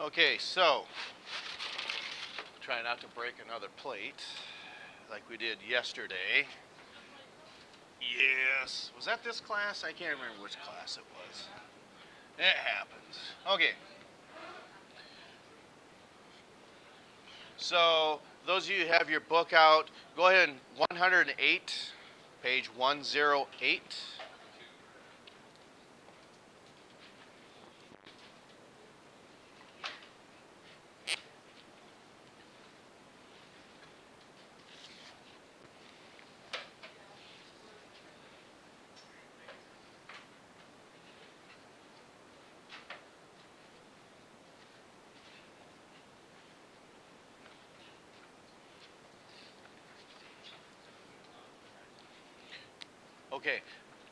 Okay, so try not to break another plate like we did yesterday. Yes. Was that this class? I can't remember which class it was. It happens. Okay. So, those of you who have your book out, go ahead and 108, page 108. Okay.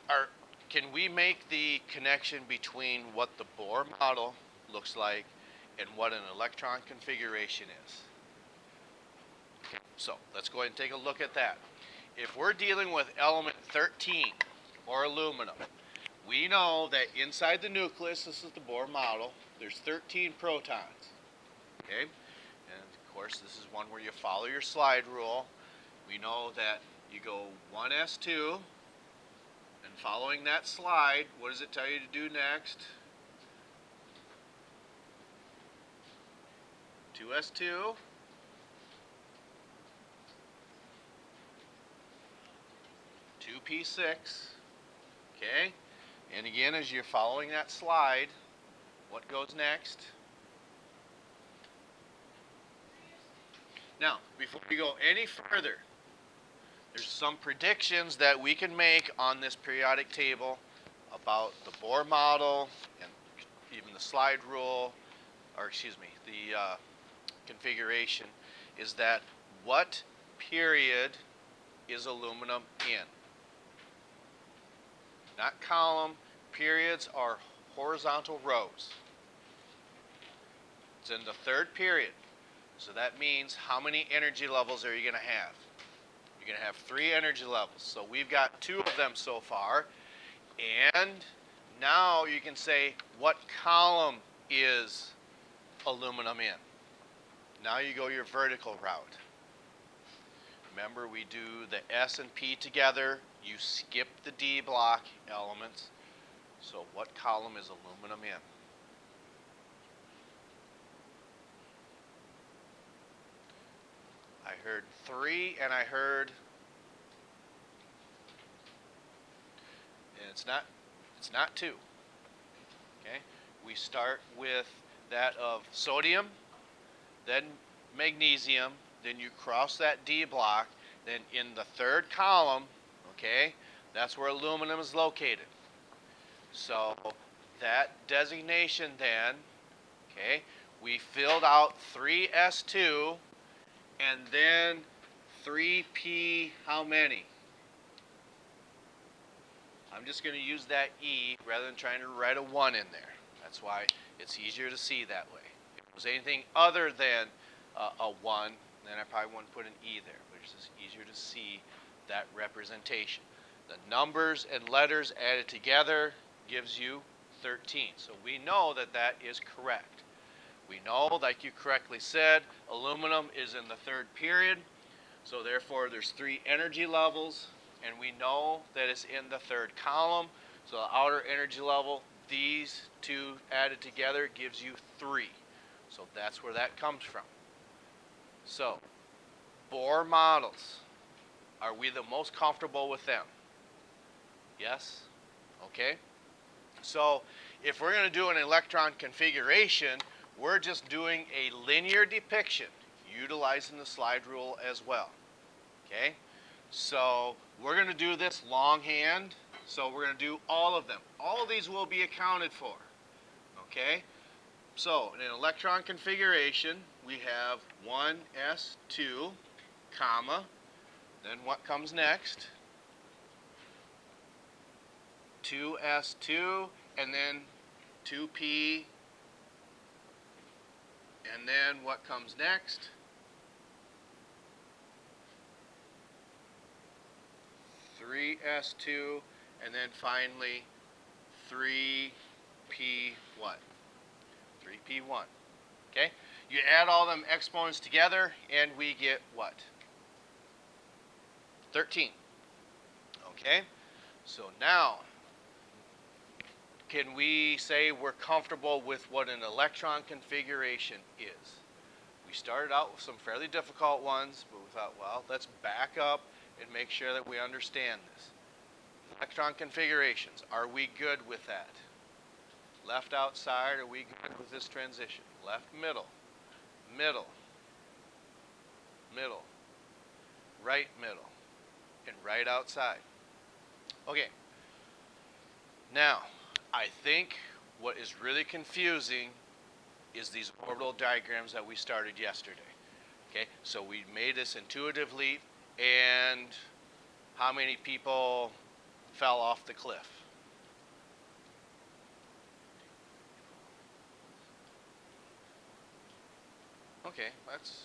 Are, can we make the connection between what the Bohr model looks like and what an electron configuration is? So let's go ahead and take a look at that. If we're dealing with element 13, or aluminum, we know that inside the nucleus, this is the Bohr model, there's 13 protons. Okay? And of course, this is one where you follow your slide rule. We know that you go 1s2, and following that slide, what does it tell you to do next? 2s2. 2p6. Okay? And again, as you're following that slide, what goes next? Now, before we go any further, there's some predictions that we can make on this periodic table about the Bohr model and even the slide rule, or excuse me, the configuration, is that what period is aluminum in? Not column. Periods are horizontal rows. It's in the third period. So that means how many energy levels are you going to have? You're going to have 3 energy levels. So we've got 2 of them so far. And now you can say, what column is aluminum in? Now you go your vertical route. Remember, we do the S and P together. You skip the D block elements. So what column is aluminum in? I heard 3 and I heard, and it's not 2. Okay? We start with that of sodium, then magnesium, then you cross that D block, then in the third column, okay, that's where aluminum is located. So that designation then, okay, we filled out 3s2 and then 3p how many? I'm just going to use that E rather than trying to write a 1 in there. That's why it's easier to see that way. If it was anything other than a 1, then I probably wouldn't put an E there, but it's just easier to see that representation. The numbers and letters added together gives you 13. So we know that that is correct. We know, like you correctly said, aluminum is in the third period, so therefore there's 3 energy levels, and we know that it's in the third column, so the outer energy level, these 2 added together gives you 3. So that's where that comes from. So, Bohr models, are we the most comfortable with them? Yes? Okay. So, if we're going to do an electron configuration, we're just doing a linear depiction, utilizing the slide rule as well. Okay? So, we're going to do this longhand, so we're going to do all of them. All of these will be accounted for. Okay? So, in an electron configuration, we have 1s2, comma, then what comes next? 2s2, and then 2p, and then what comes next? 3s2, and then finally 3p what? 3p1. Okay? You add all them exponents together, and we get what? 13. Okay? So now, can we say we're comfortable with what an electron configuration is? We started out with some fairly difficult ones, but we thought, well, let's back up and make sure that we understand this. Electron configurations, are we good with that? Left outside, are we good with this transition? Left middle, middle, middle, right middle, and right outside. Okay, now, I think what is really confusing is these orbital diagrams that we started yesterday. Okay, so we made this intuitive leap, and how many people fell off the cliff? Okay, that's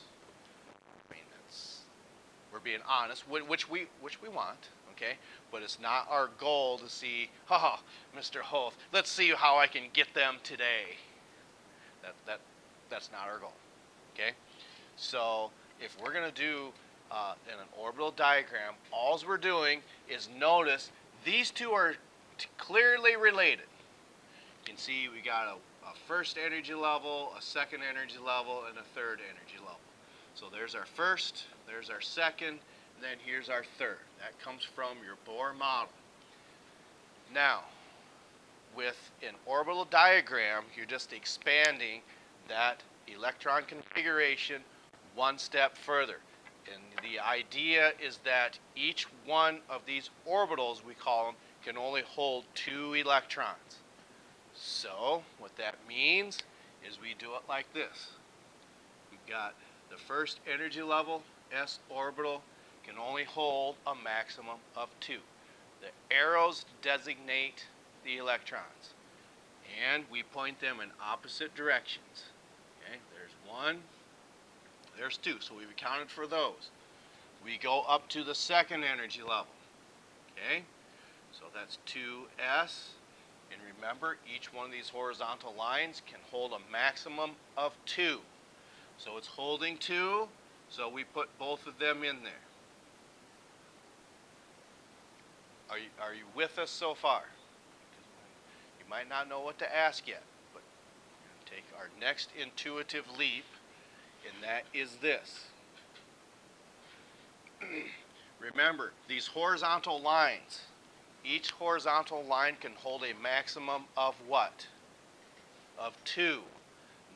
we're being honest, which we want, okay? But it's not our goal to see, haha, Mr. Hoth, let's see how I can get them today. That's not our goal, okay? So if we're gonna do in an orbital diagram, all we're doing is notice these two are clearly related. You can see we got a first energy level, a second energy level, and a third energy level. So there's our first, there's our second, and then here's our third. That comes from your Bohr model. Now, with an orbital diagram, you're just expanding that electron configuration one step further. And the idea is that each one of these orbitals, we call them, can only hold 2 electrons. So what that means is we do it like this. We've got the first energy level, s orbital, can only hold a maximum of 2. The arrows designate the electrons, and we point them in opposite directions. Okay, there's 1, there's 2, so we've accounted for those. We go up to the second energy level. Okay, so that's 2s. And remember, each one of these horizontal lines can hold a maximum of 2. So it's holding 2, so we put both of them in there. Are you with us so far? You might not know what to ask yet, but we're going to take our next intuitive leap, and that is this. Remember, these horizontal lines, each horizontal line can hold a maximum of what? Of 2.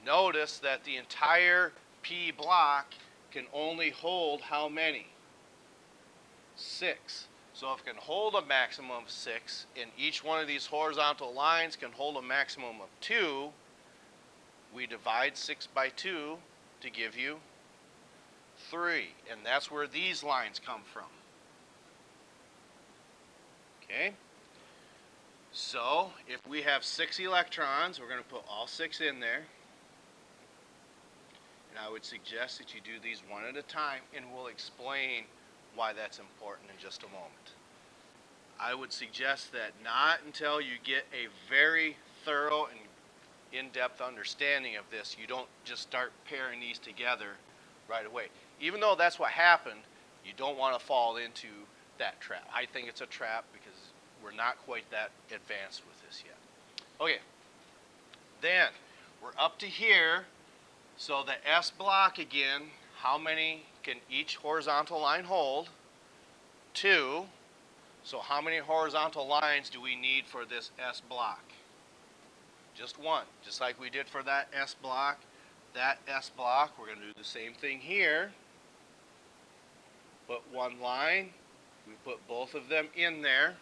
Notice that the entire P block can only hold how many? 6. So if it can hold a maximum of 6, and each one of these horizontal lines can hold a maximum of 2, we divide 6 by 2 to give you 3. And that's where these lines come from. Okay? So if we have 6 electrons, we're going to put all 6 in there. And I would suggest that you do these one at a time, and we'll explain why that's important in just a moment. I would suggest that not until you get a very thorough and in-depth understanding of this, you don't just start pairing these together right away. Even though that's what happened, you don't want to fall into that trap. I think it's a trap because we're not quite that advanced with this yet. Okay, then we're up to here. So the S block again, how many can each horizontal line hold? 2. So how many horizontal lines do we need for this S block? Just 1. Just like we did for that S block. That S block, we're going to do the same thing here. Put 1 line. We put both of them in there.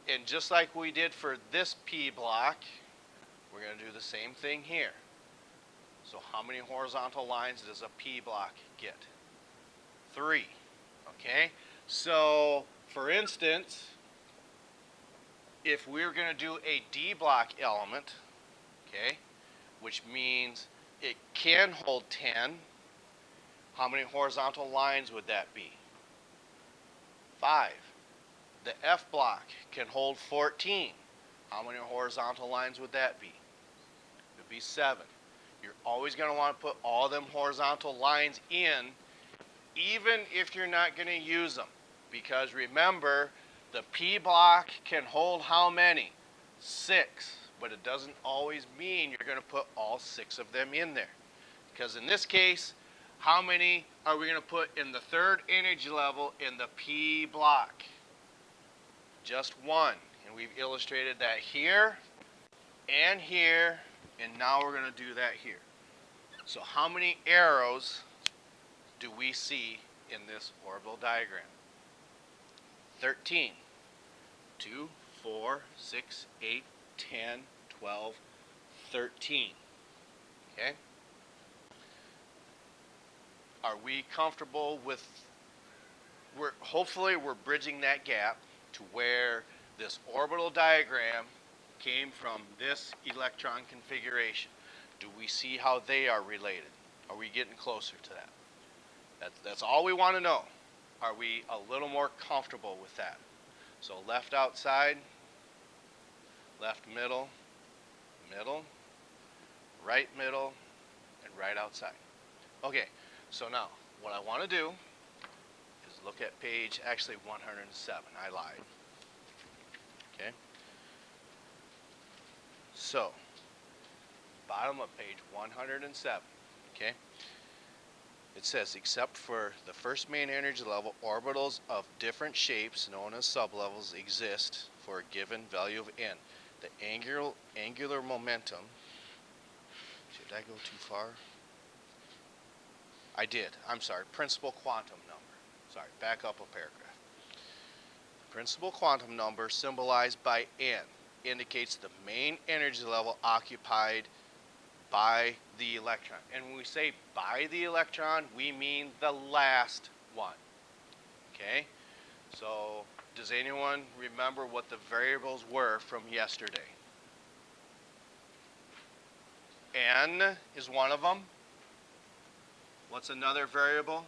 And just like we did for this P block, we're going to do the same thing here. So how many horizontal lines does a P block get? 3. Okay? So, for instance, if we're going to do a D block element, okay, which means it can hold 10, how many horizontal lines would that be? 5. The F block can hold 14. How many horizontal lines would that be? It would be 7. You're always going to want to put all them horizontal lines in, even if you're not going to use them. Because remember, the P block can hold how many? 6. But it doesn't always mean you're going to put all 6 of them in there. Because in this case, how many are we going to put in the third energy level in the P block? Just 1. And we've illustrated that here and here, and now we're going to do that here. So how many arrows do we see in this orbital diagram? 13. 2, 4, 6, 8, 10, 12, 13. Okay? Are we comfortable with, hopefully we're bridging that gap to where this orbital diagram came from this electron configuration. Do we see how they are related? Are we getting closer to that? That's all we want to know. Are we a little more comfortable with that? So left outside, left middle, middle, right middle, and right outside. Okay, so now what I want to do is look at page, actually 107. I lied. Okay. So, bottom of page 107. Okay. It says, except for the first main energy level, orbitals of different shapes, known as sublevels, exist for a given value of n. The angular momentum, did I go too far? I did. I'm sorry. Principal quantum number. Sorry, back up a paragraph. Principal quantum number, symbolized by n, indicates the main energy level occupied by the electron. And when we say by the electron, we mean the last one. Okay? So, does anyone remember what the variables were from yesterday? N is one of them. What's another variable?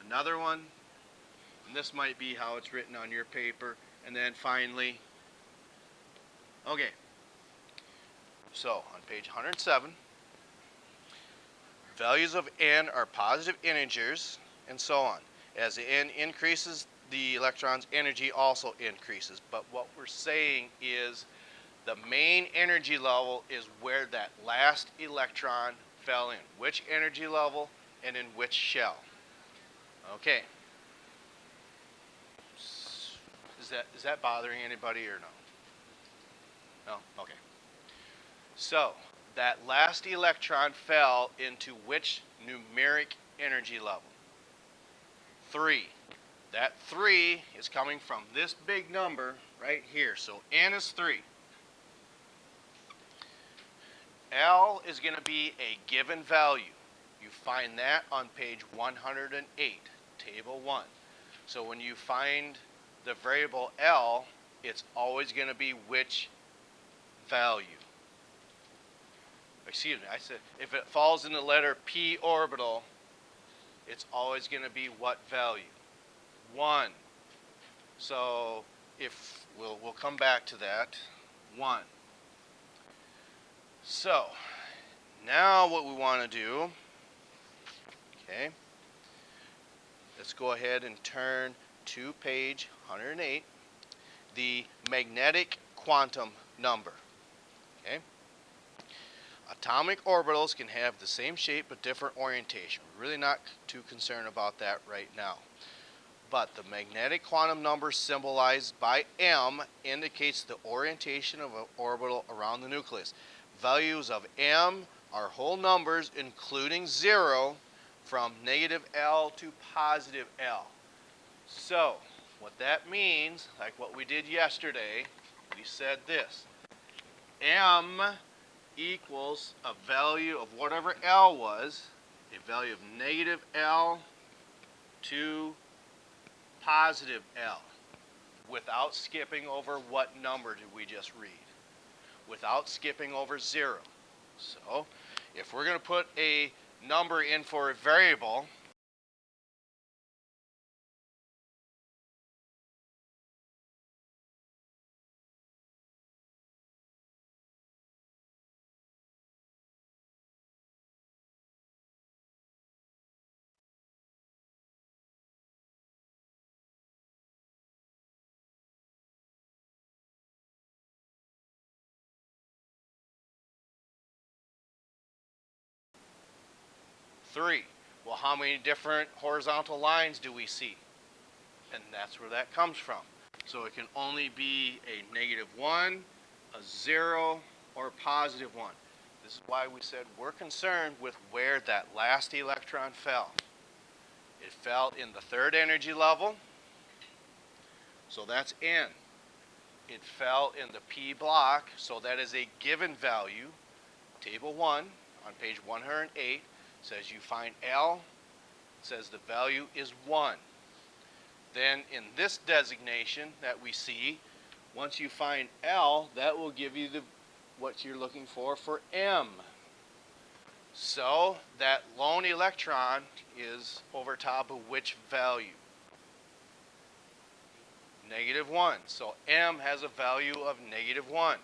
Another one. And this might be how it's written on your paper. And then finally, okay. So, on page 107, values of n are positive integers, and so on. As the n increases, the electron's energy also increases. But what we're saying is the main energy level is where that last electron fell in. Which energy level and in which shell. Okay. Is that bothering anybody or no? No? Okay. So, that last electron fell into which numeric energy level? 3. That 3 is coming from this big number right here. So, n is 3. L is going to be a given value. You find that on page 108, table 1. So, when you find the variable L, it's always going to be which value? Excuse me, I said if it falls in the letter P orbital, it's always going to be what value? 1. So if we'll come back to that. 1. So now what we want to do, okay, let's go ahead and turn to page 108, the magnetic quantum number. Okay. Atomic orbitals can have the same shape but different orientation. We're really not too concerned about that right now. But the magnetic quantum number, symbolized by M, indicates the orientation of an orbital around the nucleus. Values of M are whole numbers including 0 from negative L to positive L. So, what that means, like what we did yesterday, we said this. M equals a value of whatever L was, a value of negative L to positive L, without skipping over what number did we just read? Without skipping over 0. So, if we're going to put a number in for a variable, 3. Well, how many different horizontal lines do we see? And that's where that comes from. So it can only be a -1, a 0, or a +1. This is why we said we're concerned with where that last electron fell. It fell in the 3rd energy level, so that's N. It fell in the P block, so that is a given value. Table 1 on page 108 says you find L, says the value is 1. Then in this designation that we see, once you find L, that will give you what you're looking for M. So that lone electron is over top of which value? -1. So M has a value of -1.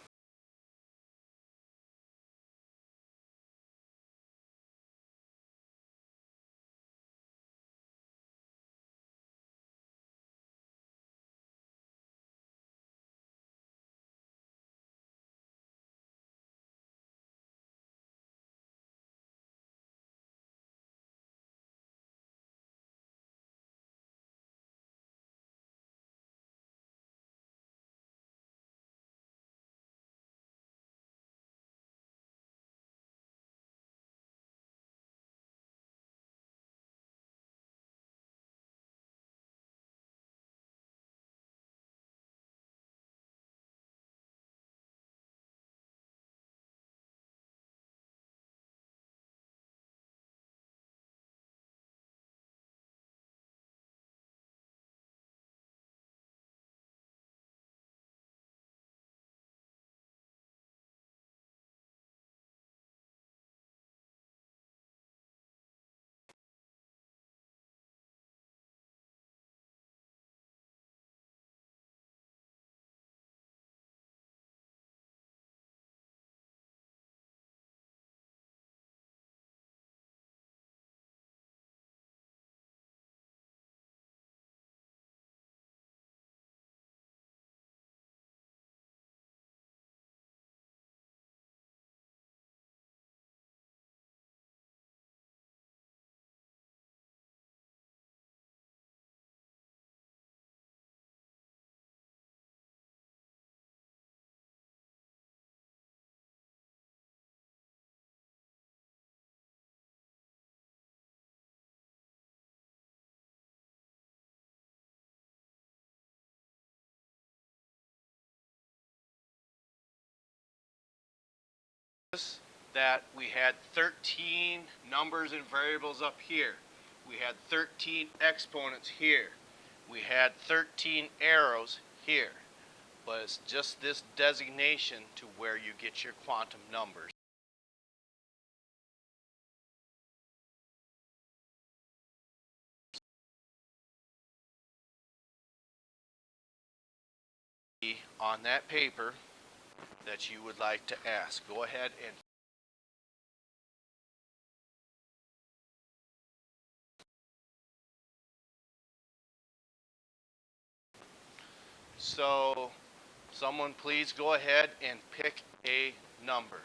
That we had 13 numbers and variables up here. We had 13 exponents here. We had 13 arrows here. But it's just this designation to where you get your quantum numbers. On that paper that you would like to ask. Go ahead and so someone please go ahead and pick a number.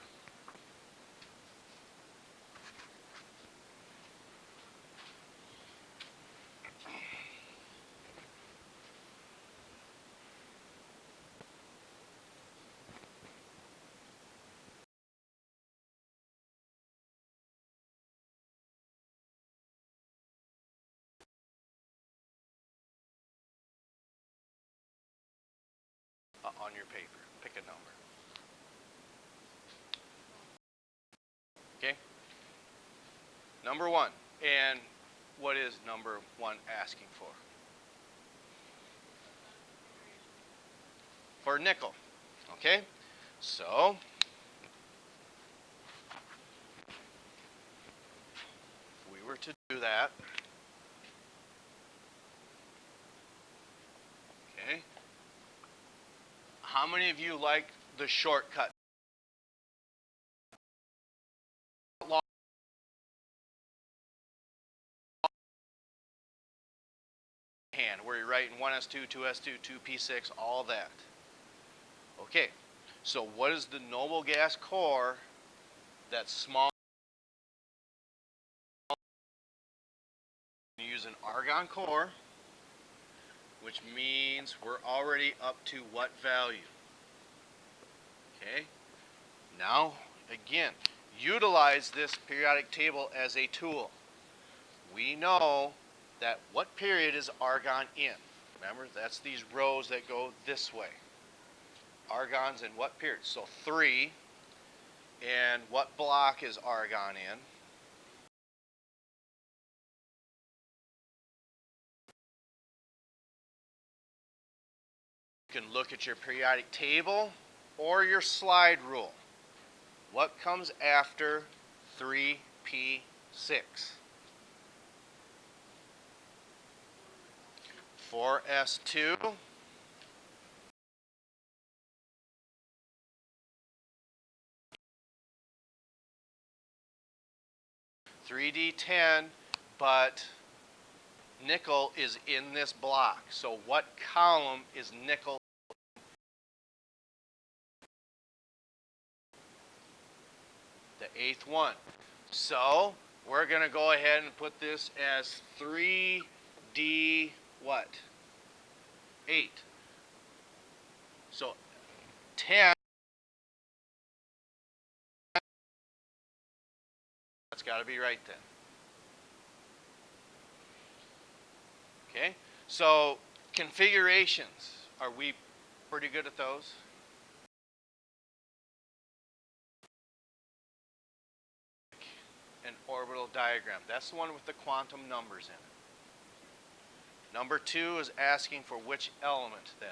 On your paper. Pick a number. Okay? Number 1. And what is number 1 asking for? For nickel. Okay? So, if we were to do that, okay, how many of you like the shortcut? Hand, where you're writing 1s2, 2s2, 2p6, all that. Okay, so what is the noble gas core that's small argon core, which means we're already up to what value? Okay, now again, utilize this periodic table as a tool. We know that what period is argon in? Remember, that's these rows that go this way. Argon's in what period? So 3. And what block is argon in? You can look at your periodic table or your slide rule. What comes after 3p6? 4s2. 3d10, but nickel is in this block. So what column is nickel? The 8th one. So we're going to go ahead and put this as 3d what? 8. So 10. That's got to be right then. Okay, so configurations, are we pretty good at those? An orbital diagram, that's the one with the quantum numbers in it. Number 2 is asking for which element then?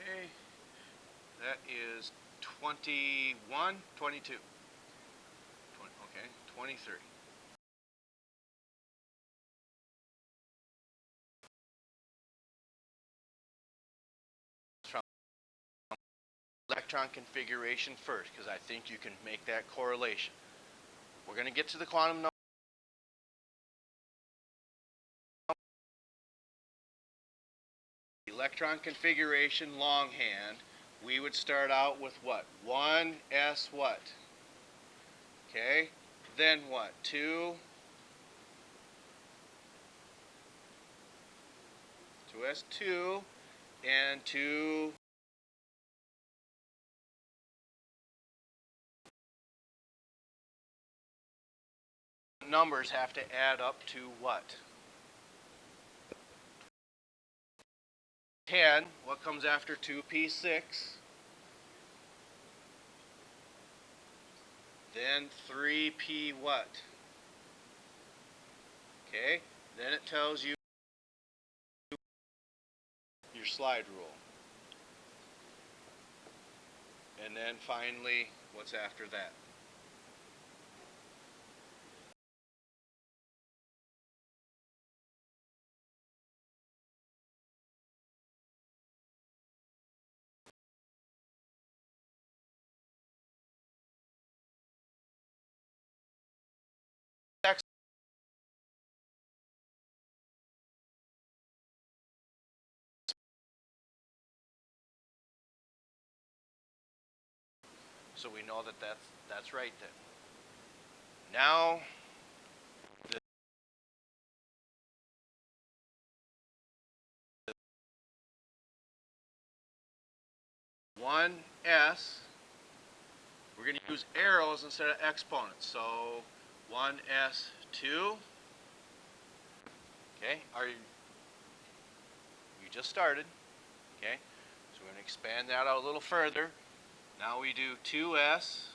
Okay, that is 21, 22. Okay, 23. From electron configuration first, because I think you can make that correlation. We're going to get to the quantum number. Electron configuration longhand, we would start out with what? 1s what? Okay, then what? 2, 2s2, and 2 numbers have to add up to what? 10. What comes after 2p6? Then 3p what? Okay, then it tells you your slide rule. And then finally, what's after that? So we know that that's right then. Now, the 1s, we're going to use arrows instead of exponents. So 1s2. Okay, you just started. Okay, so we're going to expand that out a little further. Now we do 2s.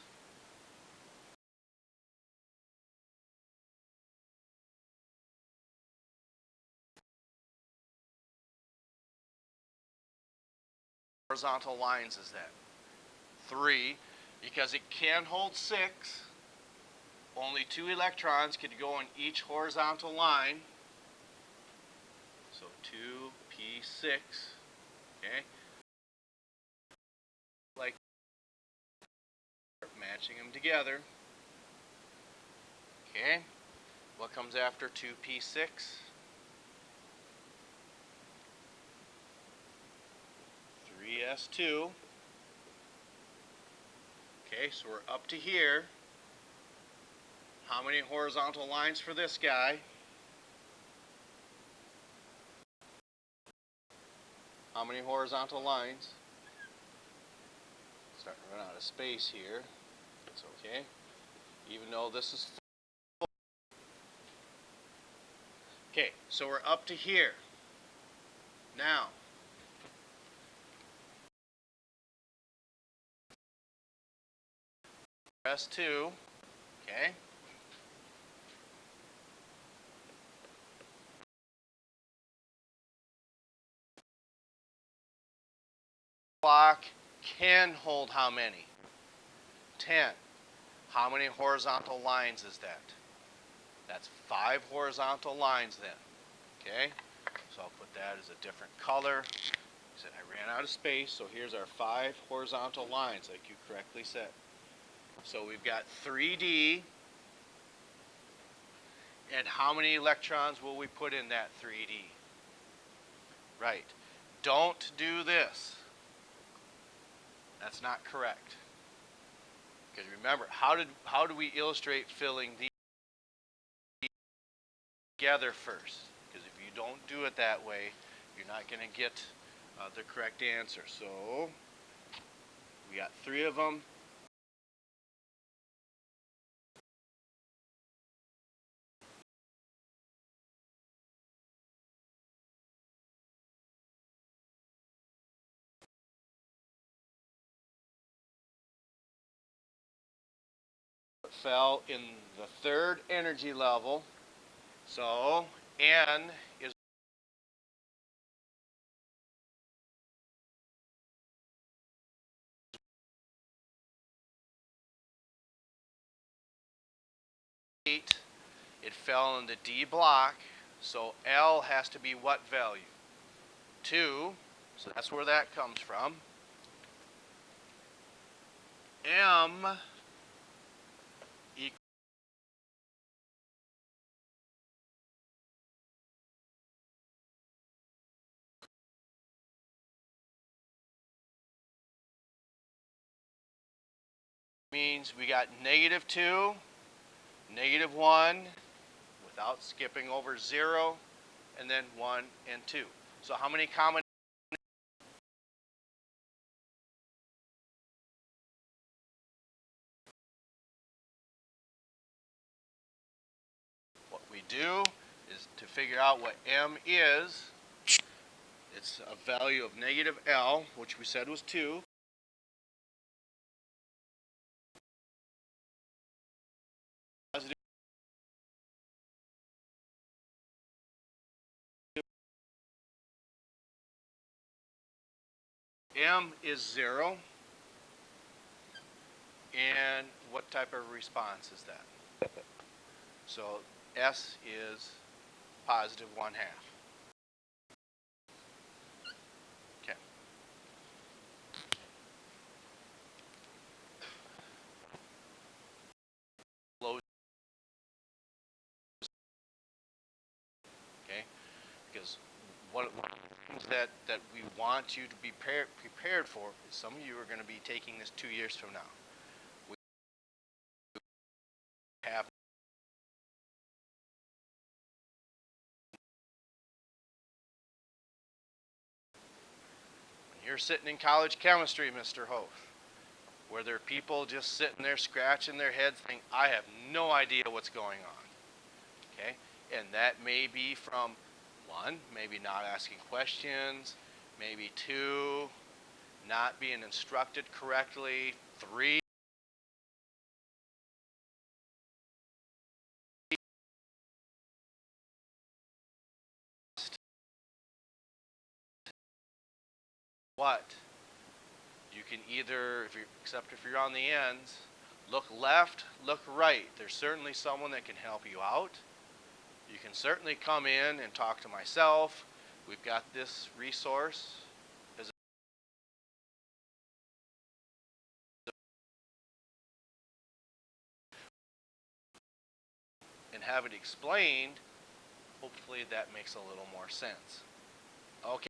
Horizontal lines is that? 3, because it can hold 6. Only 2 electrons could go in each horizontal line. So 2p6. Okay. Like matching them together. Okay. What comes after 2p6? 3s2. Okay, so we're up to here. How many horizontal lines for this guy? How many horizontal lines? Starting to run out of space here. It's okay. Even though this is full. Okay, so we're up to here. Now, S2, okay. Block can hold how many? 10. How many horizontal lines is that? That's 5 horizontal lines then. Okay? So I'll put that as a different color. I said I ran out of space, so here's our 5 horizontal lines, like you correctly said. So we've got 3D, and how many electrons will we put in that 3D? Right. Don't do this. That's not correct. Because remember, how do we illustrate filling these together first? Because if you don't do it that way, you're not going to get the correct answer. So we got 3 of them. Fell in the 3rd energy level. So N is eight. It fell in the D block. So L has to be what value? 2. So that's where that comes from. M equals means we got -2, -1, without skipping over 0, and then 1 and 2. So how many common? What we do is to figure out what M is, it's a value of -L, which we said was 2. M is 0. And what type of response is that? So S is +1/2. Okay. Okay. Because one of the things that we want you to be prepared for is some of you are going to be taking this 2 years from now. We have when you're sitting in college chemistry, Mr. Hoth, where there are people just sitting there scratching their heads saying, I have no idea what's going on. Okay? And that may be from 1, maybe not asking questions, maybe 2, not being instructed correctly, 3, what? You can either, except if you're on the ends, look left, look right. There's certainly someone that can help you out. You can certainly come in and talk to myself. We've got this resource and have it explained. Hopefully that makes a little more sense. Okay.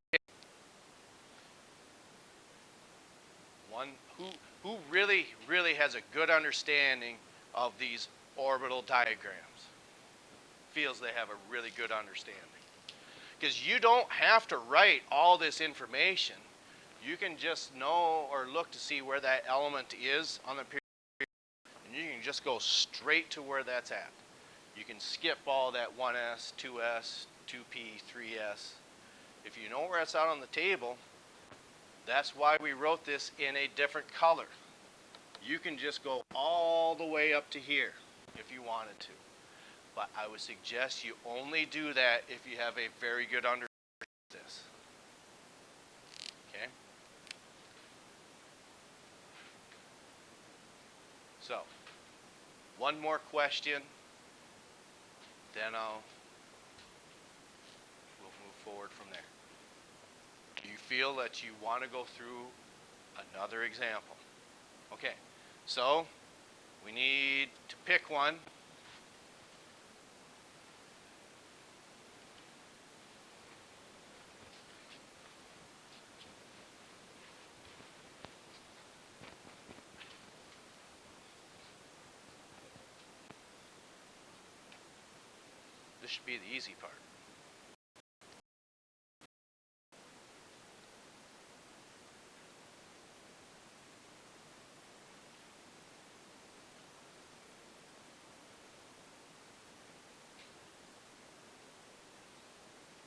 One who really has a good understanding of these orbital diagrams. Feels they have a really good understanding. Because you don't have to write all this information. You can just know or look to see where that element is on the period, and you can just go straight to where that's at. You can skip all that 1s, 2s, 2p, 3s. If you know where it's out on the table, that's why we wrote this in a different color. You can just go all the way up to here if you wanted to. But I would suggest you only do that if you have a very good understanding of this. Okay? So, one more question, then we'll move forward from there. Do you feel that you want to go through another example? Okay, so we need to pick one. This should be the easy part.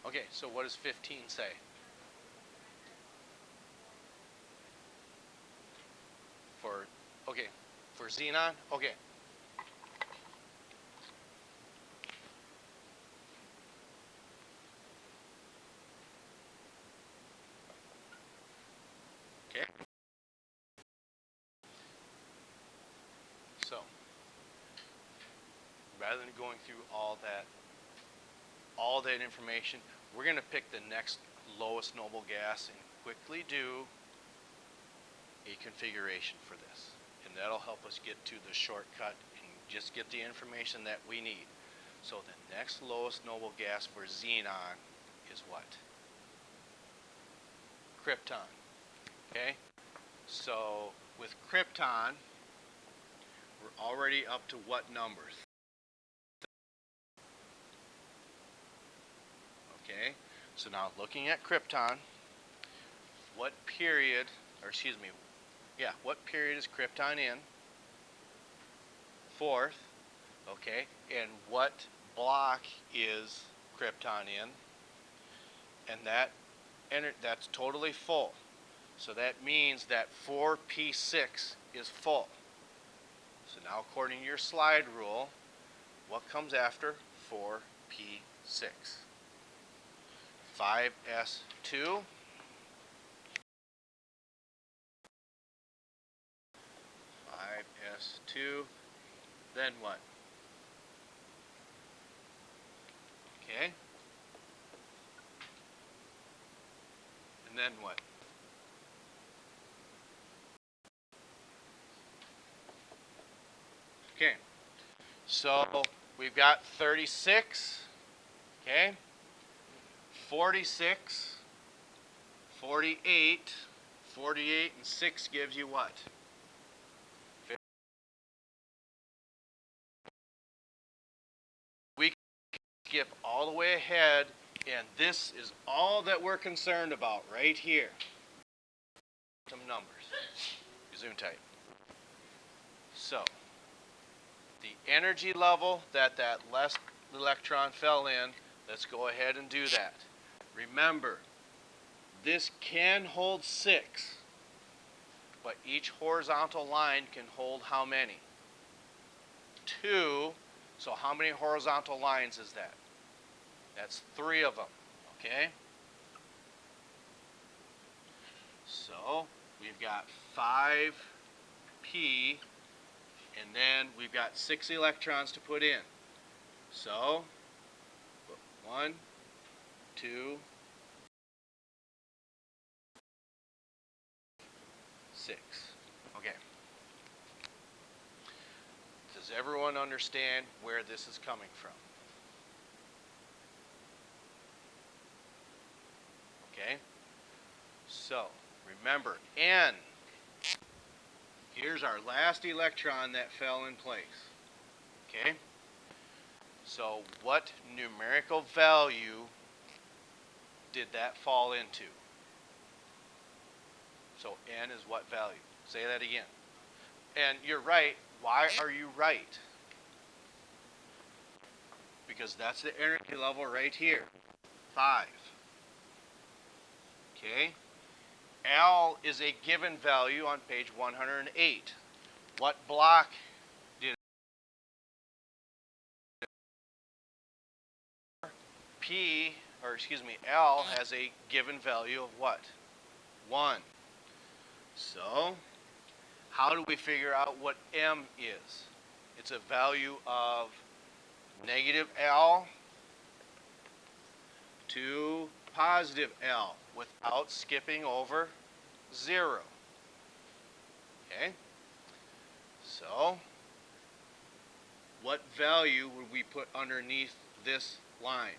Okay, so what does 15 say? For xenon? Okay. Okay. So, rather than going through all that information, we're going to pick the next lowest noble gas and quickly do a configuration for this. And that'll help us get to the shortcut and just get the information that we need. So the next lowest noble gas for xenon is what? Krypton. Okay? So with krypton, we're already up to what numbers? Okay? So now looking at krypton, what period is krypton in? Fourth. Okay, and what block is krypton in? And that's totally full. So that means that 4p6 is full. So now according to your slide rule, what comes after 4p6? 5s2. 5s2. Then what? Okay. And then what? Okay. So we've got 36. Okay. 46. 48. 48 and 6 gives you what? We skip all the way ahead, and this is all that we're concerned about right here. Some numbers. Zoom tight. So, the energy level that last electron fell in, let's go ahead and do that. Remember, this can hold 6, but each horizontal line can hold how many? 2. So how many horizontal lines is that? That's 3 of them, okay? So we've got 5p, and then we've got 6 electrons to put in. So 1, 2, 6. Okay. Does everyone understand where this is coming from? Okay? So, remember, N Here's our last electron that fell in place. Okay? So what numerical value did that fall into? So n is what value? Say that again. And you're right. Why are you right? Because that's the energy level right here. 5. Okay? L is a given value on page 108. What block did L has a given value of what? 1. So, how do we figure out what M is? It's a value of negative L to positive L without skipping over 0. Okay? So, what value would we put underneath this line?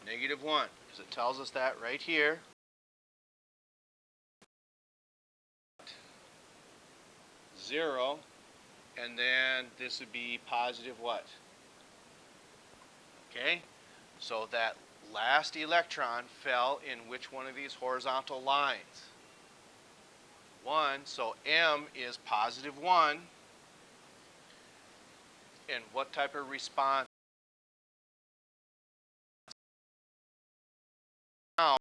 Negative 1, because it tells us that right here. 0, and then this would be positive what? Okay? So that last electron fell in which one of these horizontal lines? 1, so M is positive 1. And what type of response? Now,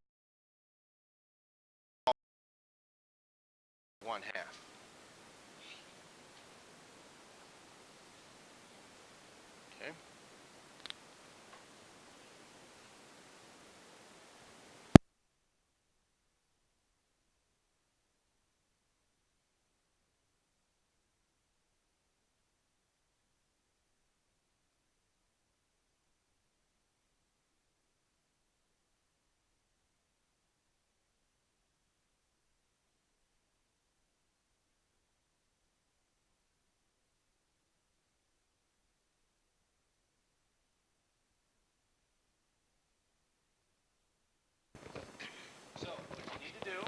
1/2. Okay? So, what you need to do, the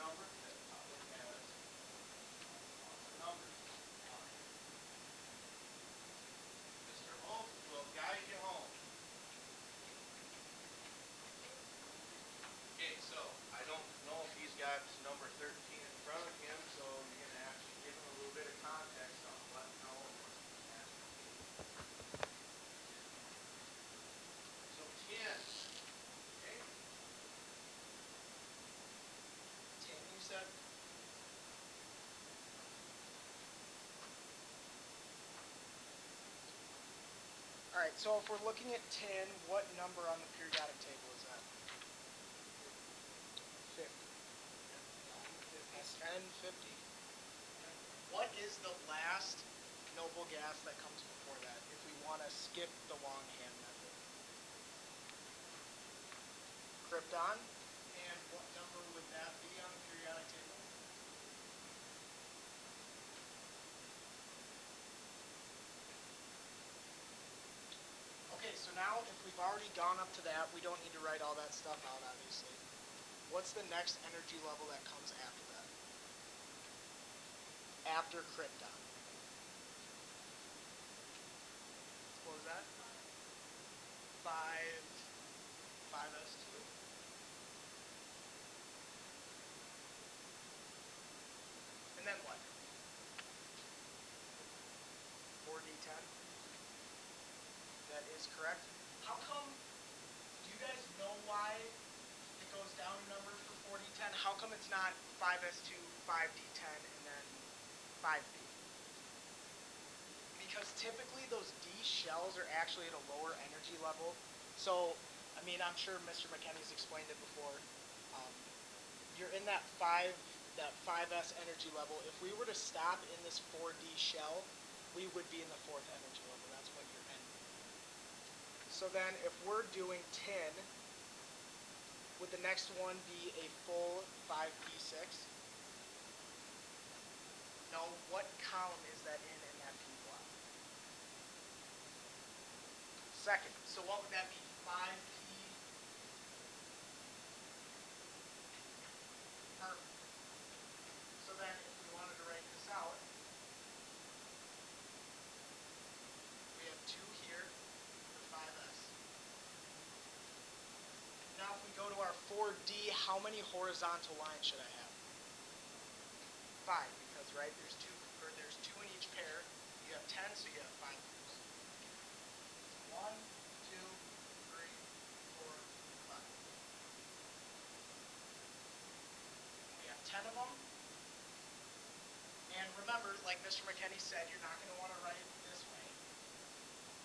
number that probably has lots of numbers. Mr. Oath will guide you home. Okay, so I don't know if he's got number 13 in front of him, so you're going to have to give him a little bit of context on what and how it works. So 10. Okay? 10 you said? All right, so if we're looking at 10, what number on the periodic table is that? 50. That's 10, 50. What is the last noble gas that comes before that if we want to skip the longhand method? Krypton. And what number would that be on the periodic table? Okay, so now if we've already gone up to that, we don't need to write all that stuff out, obviously. What's the next energy level that comes after that? After krypton. What was that? 5s2. And then what? 4d10. That is correct. How come, do you guys know why it goes down a number for 4d10? How come it's not 5s2, 5d10, and then 5b? Because typically those D shells are actually at a lower energy level. So, I mean, I'm sure Mr. McKinney's explained it before. You're in that 5s energy level. If we were to stop in this 4d shell, we would be in the 4th energy level. That's what you're in. So then if we're doing 10, would the next one be a full 5p6? No, what column is that in that P block? Second. So what would that be? 5p. Perfect. So then how many horizontal lines should I have? 5, because right, there's two in each pair. You have 10, so you have 5 pairs. 1, 2, 3, 4, 5. We have 10 of them. And remember, like Mr. McKenney said, you're not going to want to write it this way.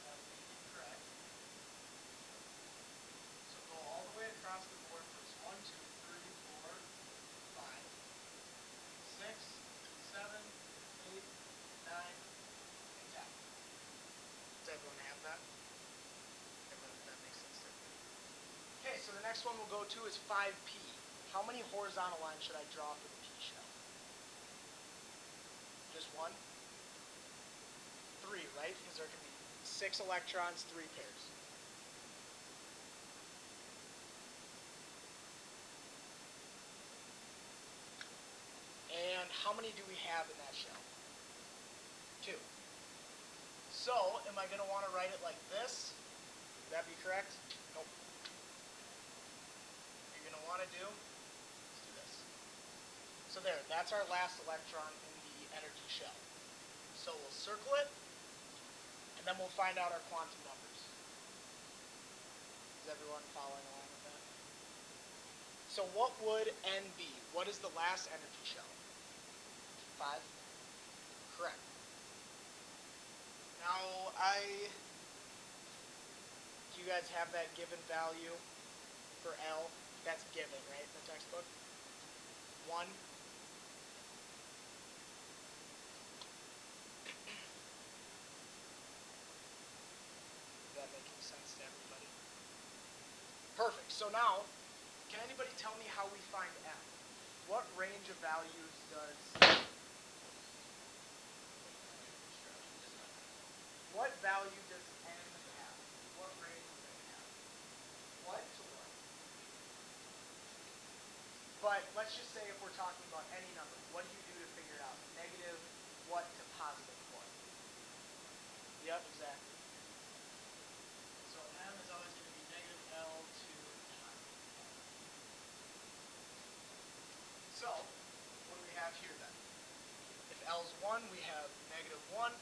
That would be incorrect. So go all the way across the board first. 1, 2, 3, 4, 5, 6, 7, 8, 9, and 10. Does everyone have that? That makes sense to everybody. Okay, so the next one we'll go to is 5P. How many horizontal lines should I draw for the P shell? Just 1? 3, right? Because there can be 6 electrons, 3 pairs. And how many do we have in that shell? 2. So, am I going to want to write it like this? Would that be correct? Nope. What you're going to want to do is do this. So there, that's our last electron in the energy shell. So we'll circle it, and then we'll find out our quantum numbers. Is everyone following along with that? So what would N be? What is the last energy shell? 5? Correct. Now, do you guys have that given value for L? That's given, right, in the textbook? 1. Is that making sense to everybody? Perfect. So now, can anybody tell me how we find M? What range of values does... What value does N have? What range does N have? What to what? But let's just say if we're talking about any number, what do you do to figure it out? Negative what to positive what? Yep, exactly. So M is always going to be negative L to positive L. So, what do we have here then? If L's 1, we have negative 1,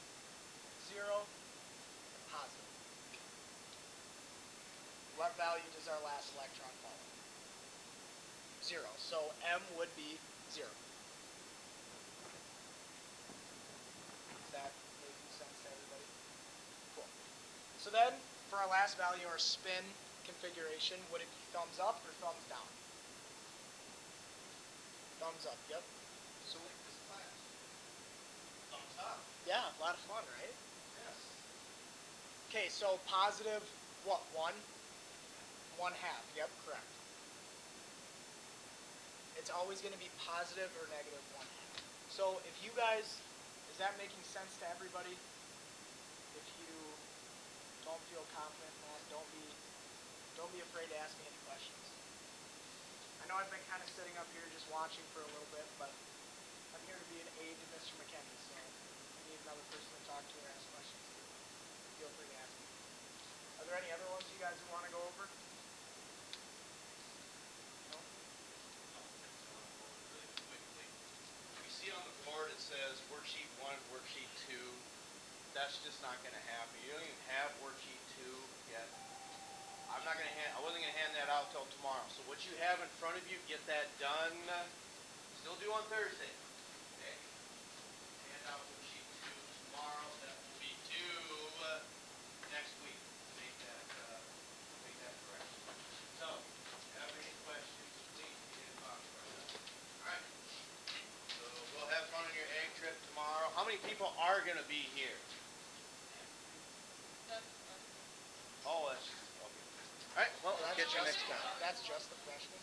0, and positive. What value does our last electron fall in? 0. So M would be 0. Is that making sense to everybody? Cool. So then, for our last value, our spin configuration, would it be thumbs up or thumbs down? Thumbs up, yep. So like this class. Thumbs up. Yeah, a lot of fun, right? Yes. Okay, so positive, what, 1? 1/2, yep, correct. It's always going to be positive or negative 1/2. So if you guys, is that making sense to everybody? If you don't feel confident in that, don't be afraid to ask me any questions. I know I've been kind of sitting up here just watching for a little bit, but I'm here to be an aid to Mr. McKenney, so if you need another person to talk to or ask questions to, feel free to ask me. Are there any other ones you guys want to go over? No? Really quickly. We see on the board it says worksheet 1, worksheet 2. That's just not going to happen. You don't even have worksheet 2 yet. I wasn't going to hand that out till tomorrow. So what you have in front of you, get that done. Still due on Thursday. Okay? Hand out worksheet 2 tomorrow. That will be due next week to make that correction. So, if you have any questions, please get inbox right up. Alright. So go have fun on your egg trip tomorrow. How many people are going to be here? Oh, that's okay. Alright, well, That's catch you just, next time. that's just the freshmen?